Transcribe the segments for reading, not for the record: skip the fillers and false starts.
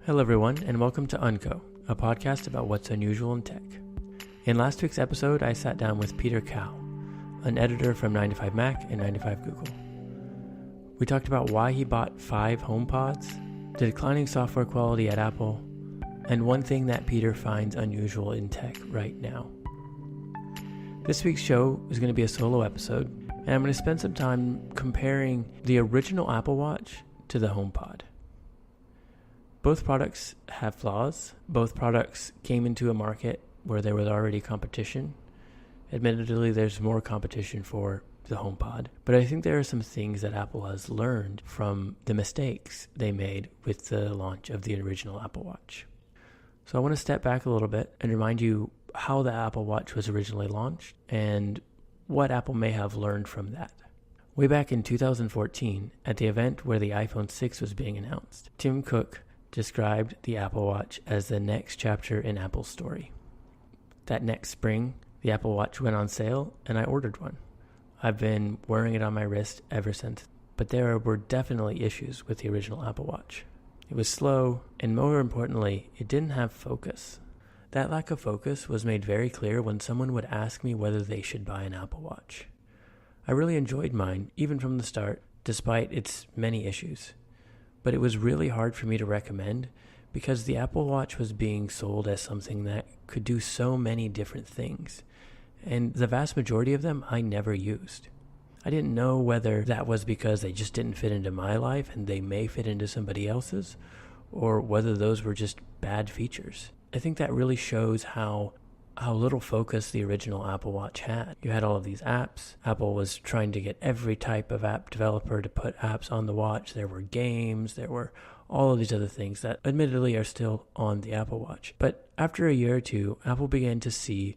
Hello everyone, and welcome to Unco, a podcast about what's unusual in tech. In last week's episode, I sat down with Peter Cao, an editor from 9to5Mac and 9to5 Google. We talked about why he bought 5 HomePods, the declining software quality at Apple, and one thing that Peter finds unusual in tech right now. This week's show is going to be a solo episode, and I'm going to spend some time comparing the original Apple Watch to the HomePod. Both products have flaws. Both products came into a market where there was already competition. Admittedly, there's more competition for the HomePod, but I think there are some things that Apple has learned from the mistakes they made with the launch of the original Apple Watch. So I want to step back a little bit and remind you how the Apple Watch was originally launched and what Apple may have learned from that. Way back in 2014, at the event where the iPhone 6 was being announced, Tim Cook described the Apple Watch as the next chapter in Apple's story. That next spring, the Apple Watch went on sale and I ordered one. I've been wearing it on my wrist ever since, but there were definitely issues with the original Apple Watch. It was slow, and more importantly, it didn't have focus. That lack of focus was made very clear when someone would ask me whether they should buy an Apple Watch. I really enjoyed mine, even from the start, despite its many issues. But it was really hard for me to recommend because the Apple Watch was being sold as something that could do so many different things. And the vast majority of them I never used. I didn't know whether that was because they just didn't fit into my life and they may fit into somebody else's, or whether those were just bad features. I think that really shows how little focus the original Apple Watch had. You had all of these apps. Apple was trying to get every type of app developer to put apps on the watch. There were games, there were all of these other things that admittedly are still on the Apple Watch. But after a year or two, Apple began to see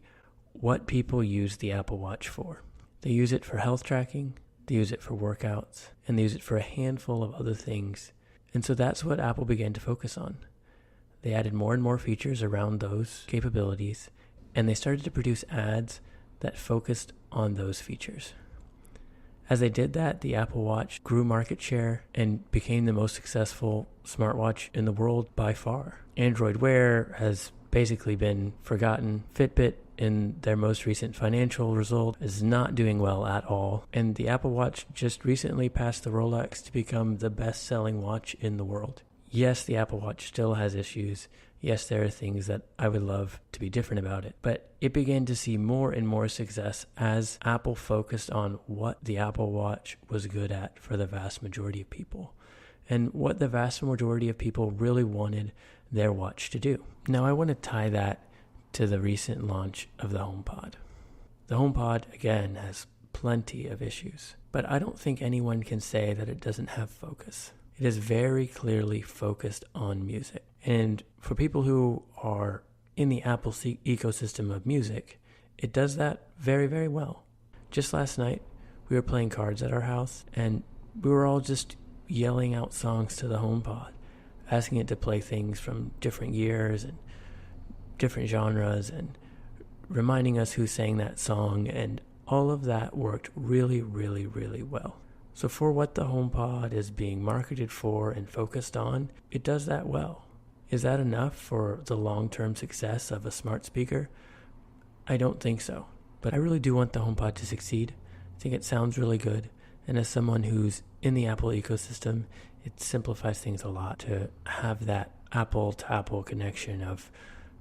what people use the Apple Watch for. They use it for health tracking, they use it for workouts, and they use it for a handful of other things. And so that's what Apple began to focus on. They added more and more features around those capabilities, and they started to produce ads that focused on those features. As they did that, the Apple Watch grew market share and became the most successful smartwatch in the world by far. Android Wear has basically been forgotten. Fitbit, in their most recent financial result, is not doing well at all. And the Apple Watch just recently passed the Rolex to become the best-selling watch in the world. Yes, the Apple Watch still has issues. Yes, there are things that I would love to be different about it. But it began to see more and more success as Apple focused on what the Apple Watch was good at for the vast majority of people, and what the vast majority of people really wanted their watch to do. Now, I want to tie that to the recent launch of the HomePod. The HomePod, again, has plenty of issues, but I don't think anyone can say that it doesn't have focus. It is very clearly focused on music. And for people who are in the Apple ecosystem of music, it does that very, very well. Just last night, we were playing cards at our house, and we were all just yelling out songs to the HomePod, asking it to play things from different years and different genres, and reminding us who sang that song, and all of that worked really, really, really well. So for what the HomePod is being marketed for and focused on, it does that well. Is that enough for the long-term success of a smart speaker? I don't think so. But I really do want the HomePod to succeed. I think it sounds really good. And as someone who's in the Apple ecosystem, it simplifies things a lot to have that Apple-to-Apple connection of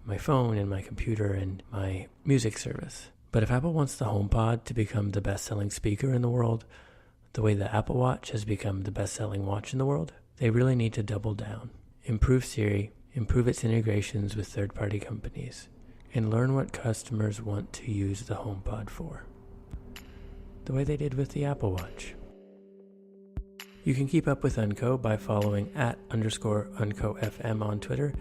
my phone and my computer and my music service. But if Apple wants the HomePod to become the best-selling speaker in the world, the way the Apple Watch has become the best-selling watch in the world, they really need to double down. Improve Siri, improve its integrations with third-party companies, and learn what customers want to use the HomePod for, the way they did with the Apple Watch. You can keep up with Unco by following @_UncoFM on Twitter,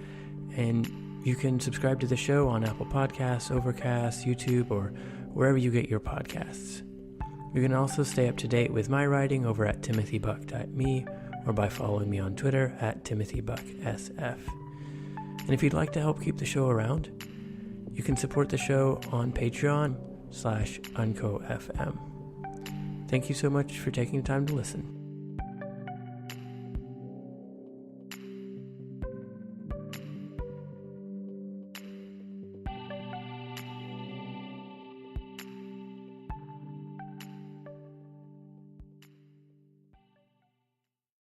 and you can subscribe to the show on Apple Podcasts, Overcast, YouTube, or wherever you get your podcasts. You can also stay up to date with my writing over at timothybuck.me or by following me on Twitter @timothybucksf. And if you'd like to help keep the show around, you can support the show on Patreon /UncoFM. Thank you so much for taking the time to listen.